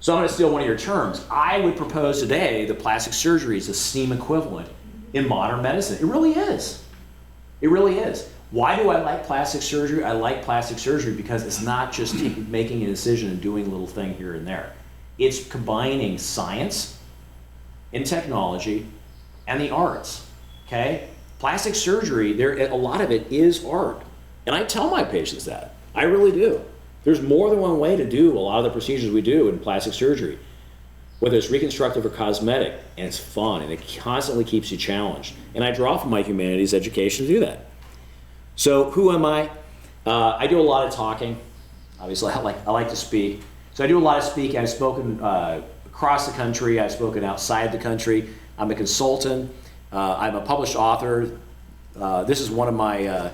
S6: So I'm going to steal one of your terms. I would propose today that plastic surgery is a STEAM equivalent in modern medicine. It really is. It really is. Why do I like plastic surgery? I like plastic surgery because it's not just making a decision and doing a little thing here and there. It's combining science and technology and the arts, okay? Plastic surgery, a lot of it is art. And I tell my patients that. I really do. There's more than one way to do a lot of the procedures we do in plastic surgery, whether it's reconstructive or cosmetic, and it's fun, and it constantly keeps you challenged. And I draw from my humanities education to do that. So who am I? I do a lot of talking. Obviously, I like to speak. So I do a lot of speaking. I've spoken across the country. I've spoken outside the country. I'm a consultant. I'm a published author. This is one of my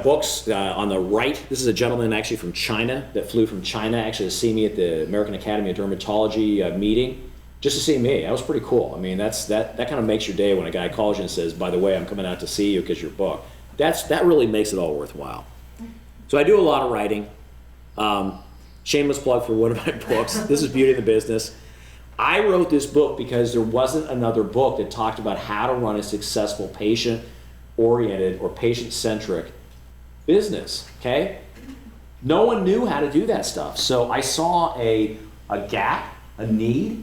S6: books on the right. This is a gentleman actually from China that flew from China actually to see me at the American Academy of Dermatology meeting, just to see me. That was pretty cool. I mean, that kind of makes your day when a guy calls you and says, by the way, I'm coming out to see you because your book. That really makes it all worthwhile. So I do a lot of writing. Shameless plug for one of my books. This is Beauty in the Business. I wrote this book because there wasn't another book that talked about how to run a successful patient-oriented or patient-centric business, okay? No one knew how to do that stuff. So I saw a gap, a need,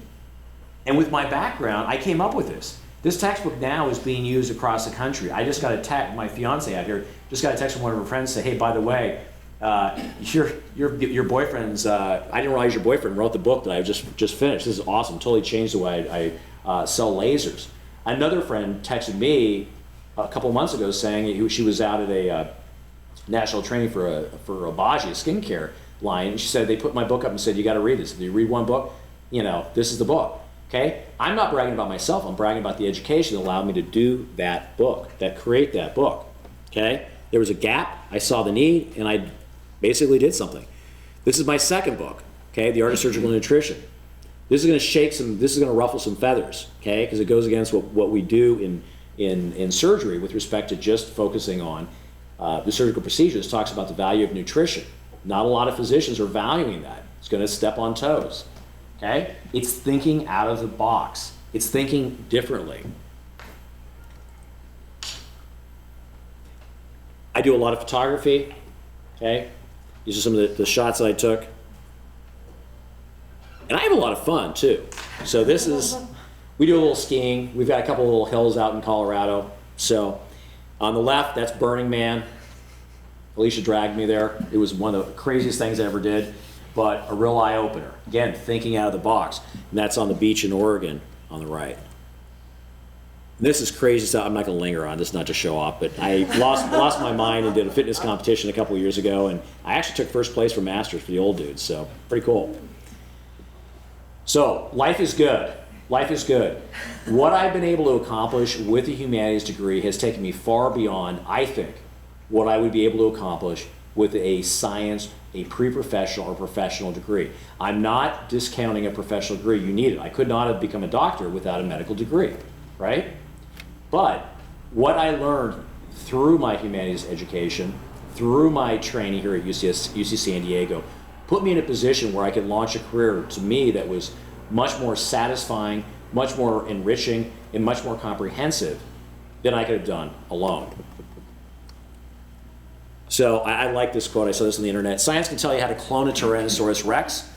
S6: and with my background, I came up with this. This textbook now is being used across the country. I just got a text, my fiance out here, just got a text from one of her friends say, hey, by the way, your boyfriend's, I didn't realize your boyfriend wrote the book that I just finished. This is awesome, totally changed the way I sell lasers. Another friend texted me a couple months ago saying she was out at a national training for Obagi, a skincare line, and she said they put my book up and said, you got to read this. If you read one book, this is the book. Okay? I'm not bragging about myself. I'm bragging about the education that allowed me to do that book, create that book. Okay? There was a gap. I saw the need, and I basically did something. This is my second book. Okay? The Art of Surgical Nutrition. This is going to shake some. This is going to ruffle some feathers. Okay? Because it goes against what we do in surgery with respect to just focusing on the surgical procedures. Talks about the value of nutrition. Not a lot of physicians are valuing that. It's going to step on toes. Okay? It's thinking out of the box. It's thinking differently. I do a lot of photography. Okay? These are some of the shots that I took. And I have a lot of fun too. So this is, we do a little skiing. We've got a couple of little hills out in Colorado. So on the left, that's Burning Man. Alicia dragged me there. It was one of the craziest things I ever did, but a real eye-opener. Again, thinking out of the box. And that's on the beach in Oregon on the right. And this is crazy stuff. I'm not going to linger on this, not to show off, but I lost my mind and did a fitness competition a couple of years ago, and I actually took first place for Masters for the old dudes, so pretty cool. So, life is good. Life is good. What I've been able to accomplish with a humanities degree has taken me far beyond, I think, what I would be able to accomplish with a science, a pre-professional or professional degree. I'm not discounting a professional degree. You need it. I could not have become a doctor without a medical degree, right? But what I learned through my humanities education, through my training here at UC San Diego, put me in a position where I could launch a career to me that was much more satisfying, much more enriching, and much more comprehensive than I could have done alone. So I like this quote. I saw this on the internet. Science can tell you how to clone a Tyrannosaurus Rex,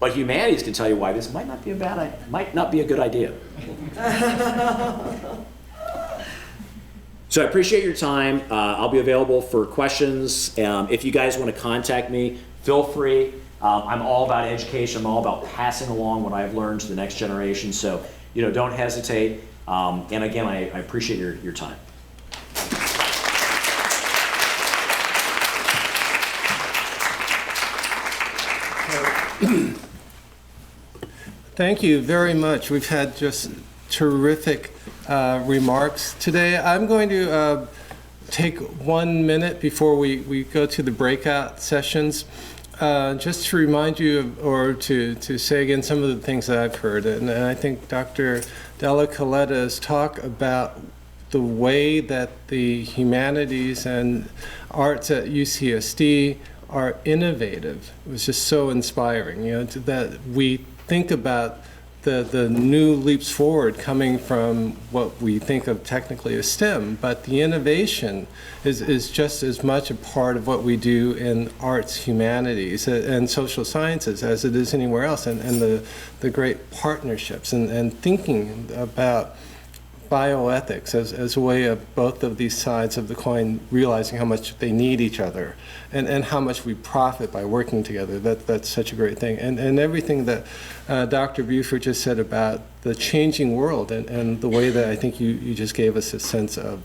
S6: but humanities can tell you why this might not be a good idea. So I appreciate your time. I'll be available for questions. If you guys want to contact me, feel free. I'm all about education. I'm all about passing along what I've learned to the next generation. So, don't hesitate. And again, I appreciate your time.
S3: Thank you very much. We've had just terrific remarks today. I'm going to take 1 minute before we go to the breakout sessions, just to remind you or to say again some of the things that I've heard. And I think Dr. Della Coletta's talk about the way that the humanities and arts at UCSD are innovative. It was just so inspiring, that we think about the new leaps forward coming from what we think of technically as STEM, but the innovation is just as much a part of what we do in arts, humanities, and social sciences as it is anywhere else, and the great partnerships and thinking about bioethics as a way of both of these sides of the coin realizing how much they need each other and how much we profit by working together. That's such a great thing. And everything that Dr. Buford just said about the changing world and the way that I think you just gave us a sense of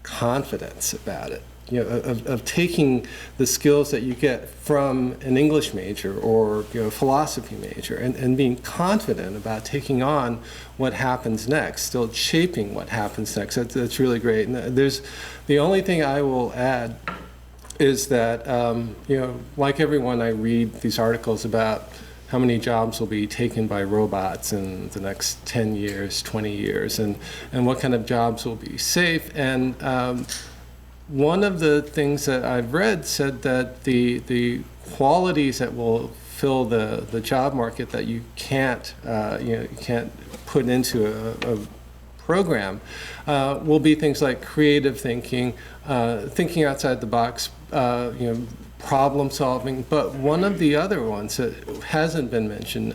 S3: confidence about it. Of taking the skills that you get from an English major or philosophy major and being confident about taking on what happens next, still shaping what happens next. That's really great. And the only thing I will add is that, like everyone, I read these articles about how many jobs will be taken by robots in the next 10 years, 20 years, and what kind of jobs will be safe. And one of the things that I've read said that the qualities that will fill the job market that you can't put into a program will be things like creative thinking, thinking outside the box, problem solving. But one of the other ones that hasn't been mentioned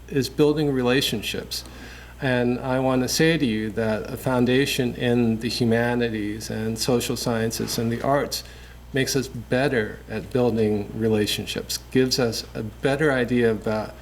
S3: is building relationships. And I want to say to you that a foundation in the humanities and social sciences and the arts makes us better at building relationships, gives us a better idea about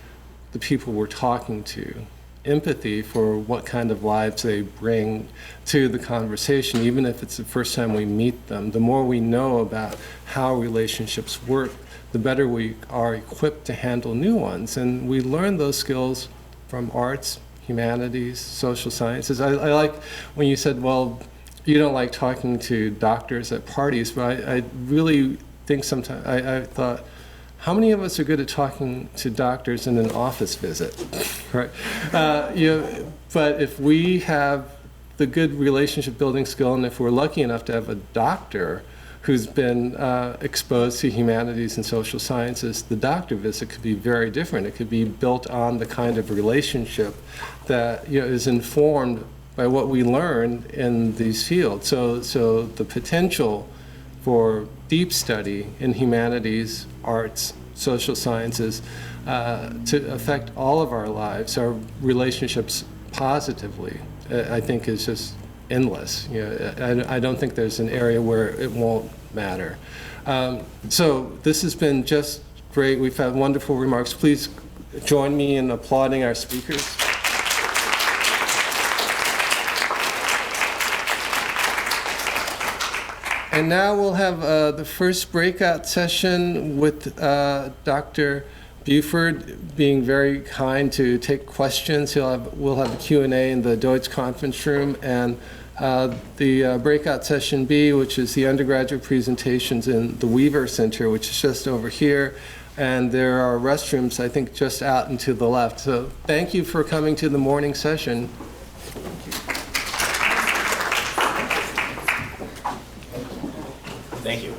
S3: the people we're talking to, empathy for what kind of lives they bring to the conversation, even if it's the first time we meet them. The more we know about how relationships work, the better we are equipped to handle new ones. And we learn those skills from arts, humanities, social sciences. I like when you said, well, you don't like talking to doctors at parties, but I really think sometimes, I thought, how many of us are good at talking to doctors in an office visit, right? But if we have the good relationship building skill, and if we're lucky enough to have a doctor who's been exposed to humanities and social sciences, the doctor visit could be very different. It could be built on the kind of relationship that is informed by what we learned in these fields. So the potential for deep study in humanities, arts, social sciences to affect all of our lives, our relationships positively, I think is just endless. I don't think there's an area where it won't matter. So this has been just great. We've had wonderful remarks. Please join me in applauding our speakers. And now we'll have the first breakout session with Dr. Buford being very kind to take questions. We'll have the Q&A in the Deutsch conference room, and the breakout session B, which is the undergraduate presentations in the Weaver Center, which is just over here. And there are restrooms, I think, just out and to the left. So thank you for coming to the morning session.
S6: Thank you.